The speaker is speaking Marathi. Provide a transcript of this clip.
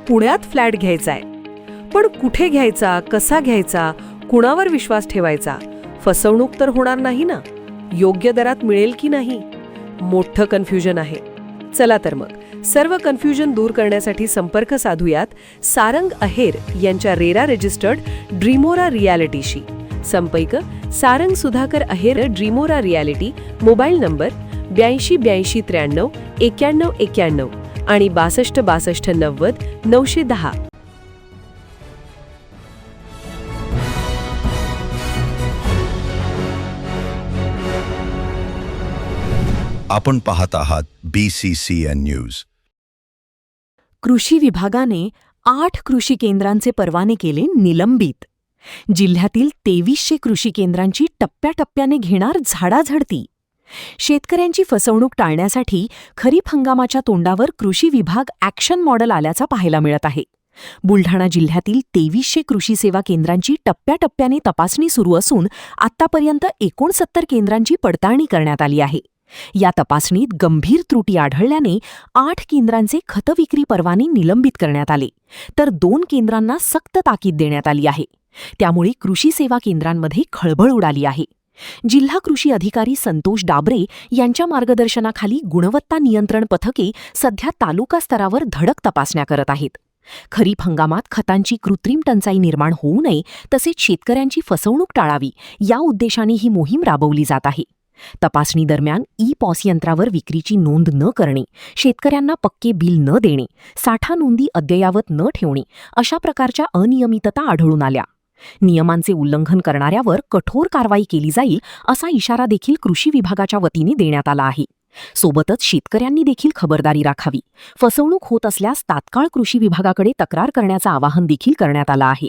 पुण्यात फ्लॅट घ्यायचा आहे. पण कुठे घ्यायचा, कसा घ्यायचा, कुणावर विश्वास ठेवायचा? फसवणूक तर होणार नाही ना? योग्य दरात मिळेल की नाही? मोठं कन्फ्युजन आहे. चला तर मग सर्व कन्फ्युजन दूर करण्यासाठी संपर्क साधूयात सारंग अहेर यांच्या रेरा रजिस्टर्ड ड्रीमोरा रियालिटीशी. संपर्क सारंग सुधाकर अहेर, ड्रीमोरा रियालिटी. मोबाईल नंबर 82 82 93 91 91 आणि 62 62 90 910. आपण पाहत आहात BCCN न्यूज. कृषी विभागाने 8 कृषी केंद्रांचे परवाने केले निलंबित. जिल्ह्यातील 2300 कृषी केंद्रांची टप्प्याटप्प्याने घेणार झाडाझडती. शेतकऱ्यांची फसवणूक टाळण्यासाठी खरीप हंगामाच्या तोंडावर कृषी विभाग ॲक्शन मॉडेल आल्याचा पाहायला मिळत आहे. बुलढाणा जिल्ह्यातील 2300 कृषी सेवा केंद्रांची टप्प्याटप्प्याने तपासणी सुरू असून आत्तापर्यंत 69 केंद्रांची पडताळणी करण्यात आली आहे. या तपासणीत गंभीर त्रुटी आढळल्याने 8 केंद्रांचे खतविक्री परवाने निलंबित करण्यात आले, तर 2 केंद्रांना सक्त ताकीद देण्यात आली आहे. त्यामुळे कृषी सेवा केंद्रांमध्ये खळबळ उडाली आहे. जिल्हा कृषी अधिकारी संतोष डाबरे यांच्या मार्गदर्शनाखाली गुणवत्ता नियंत्रण पथके सध्या तालुका स्तरावर धडक तपासण्या करत आहेत. खरीप हंगामात खतांची कृत्रिम टंचाई निर्माण होऊ नये तसेच शेतकऱ्यांची फसवणूक टाळावी या उद्देशाने ही मोहीम राबवली जात आहे. तपासणी दरम्यान ई-पॉस यंत्रावर विक्रीची नोंद न करणे, शेतकऱ्यांना पक्के बिल न देणे, साठा नोंदी अद्ययावत न ठेवणे अशा प्रकारच्या अनियमितता आढळून आल्या. नियमांचे उल्लंघन करणाऱ्यावर कठोर कारवाई केली जाईल असा इशारा देखील कृषी विभागाच्या वतीने देण्यात आला आहे. सोबतच शेतकऱ्यांनी देखील खबरदारी राखावी. फसवणूक होत असल्यास तात्काळ कृषी विभागाकडे तक्रार करण्याचं आवाहन देखील करण्यात आलं आहे.